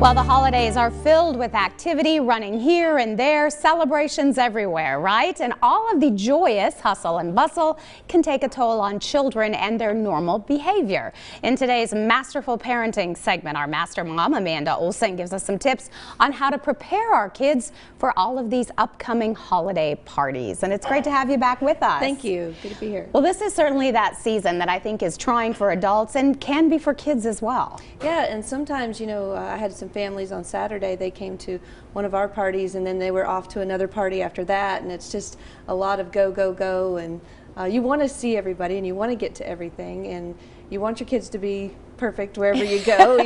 Well, the holidays are filled with activity, running here and there, celebrations everywhere, right? And all of the joyous hustle and bustle can take a toll on children and their normal behavior. In today's Masterful Parenting segment, our master mom, Amanda Olson, gives us some tips on how to prepare our kids for all of these upcoming holiday parties. And it's great to have you back with us. Thank you. Good to be here. Well, this is certainly that season that I think is trying for adults and can be for kids as well. Yeah, and sometimes, I had some families on Saturday. They came to one of our parties and then they were off to another party after that, and it's just a lot of go, go, go, and you want to see everybody and you want to get to everything, and you want your kids to be perfect wherever you go,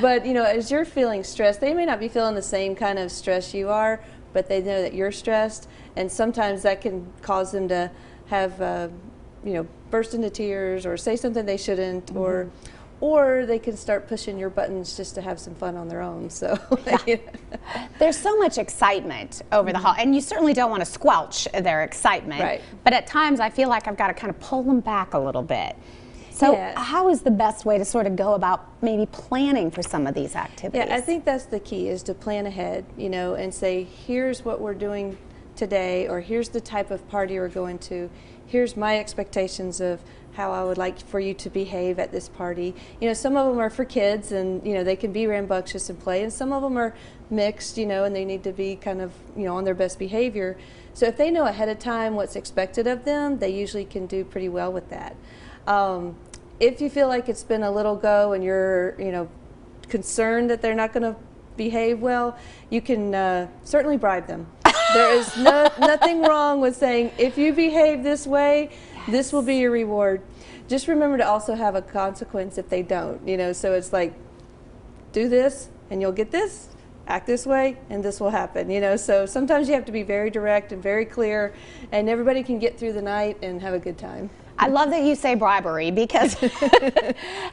but as you're feeling stressed, they may not be feeling the same kind of stress you are, but they know that you're stressed, and sometimes that can cause them to have burst into tears or say something they shouldn't, or they can start pushing your buttons just to have some fun on their own. So there's so much excitement over the holiday, and you certainly don't want to squelch their excitement. Right. But at times I feel like I've got to kind of pull them back a little bit. So how is the best way to sort of go about maybe planning for some of these activities? Yeah, I think that's the key, is to plan ahead, and say, here's what we're doing today, or here's the type of party we're going to. Here's my expectations of how I would like for you to behave at this party. Some of them are for kids, and they can be rambunctious and play, and some of them are mixed, and they need to be kind of on their best behavior. So if they know ahead of time what's expected of them, they usually can do pretty well with that. If you feel like it's been a little go and you're concerned that they're not going to behave well, you can certainly bribe them. There is nothing wrong with saying, if you behave this way, this will be your reward. Just remember to also have a consequence if they don't, so it's like, do this and you'll get this, act this way and this will happen, so sometimes you have to be very direct and very clear, and everybody can get through the night and have a good time. I love that you say bribery, because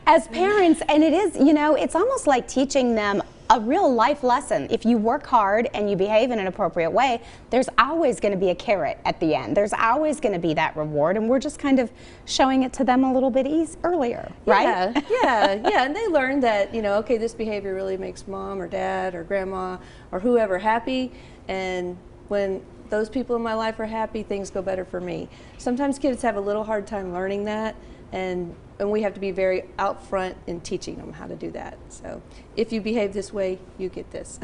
as parents, and it is, it's almost like teaching them a real life lesson. If you work hard and you behave in an appropriate way, there's always going to be a carrot at the end. There's always going to be that reward, and we're just kind of showing it to them a little bit earlier, right? Yeah, and they learn that, okay, this behavior really makes mom or dad or grandma or whoever happy, and when those people in my life are happy, things go better for me. Sometimes kids have a little hard time learning that, and we have to be very out front in teaching them how to do that. So if you behave this way, you get this.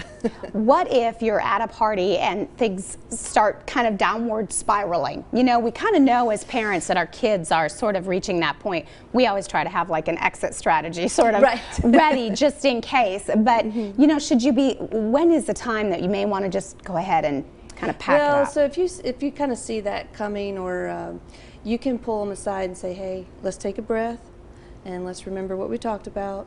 What if you're at a party and things start kind of downward spiraling? We kind of know as parents that our kids are sort of reaching that point. We always try to have like an exit strategy sort of ready just in case. But, should you be, when is the time that you may want to just go ahead and kind of pack it up? So if you kind of see that coming, or you can pull them aside and say, hey, let's take a breath and let's remember what we talked about.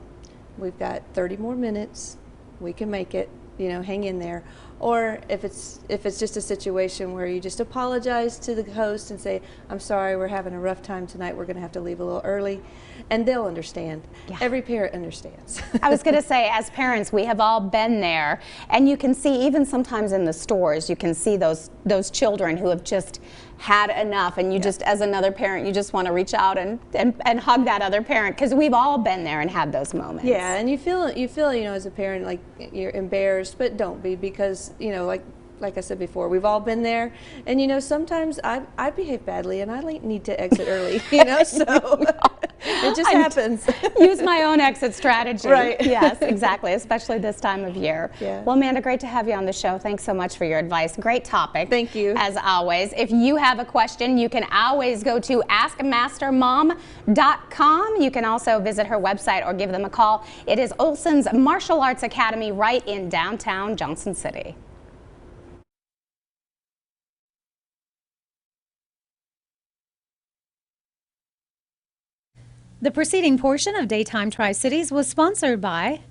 We've got 30 more minutes. We can make it, hang in there. Or if it's just a situation where you just apologize to the host and say, I'm sorry, we're having a rough time tonight, we're going to have to leave a little early, and they'll understand. Yeah. Every parent understands. I was going to say, as parents, we have all been there, and you can see, even sometimes in the stores, you can see those children who have just had enough, and you just, as another parent, you just want to reach out and hug that other parent, because we've all been there and had those moments. Yeah, and you feel as a parent like you're embarrassed, but don't be, because like I said before, we've all been there, and sometimes I behave badly and I need to exit early, so it just happens. Use my own exit strategy. Right. Yes, exactly, especially this time of year. Yeah. Well, Amanda, great to have you on the show. Thanks so much for your advice. Great topic. Thank you. As always. If you have a question, you can always go to askmastermom.com. You can also visit her website or give them a call. It is Olson's Martial Arts Academy right in downtown Johnson City. The preceding portion of Daytime Tri-Cities was sponsored by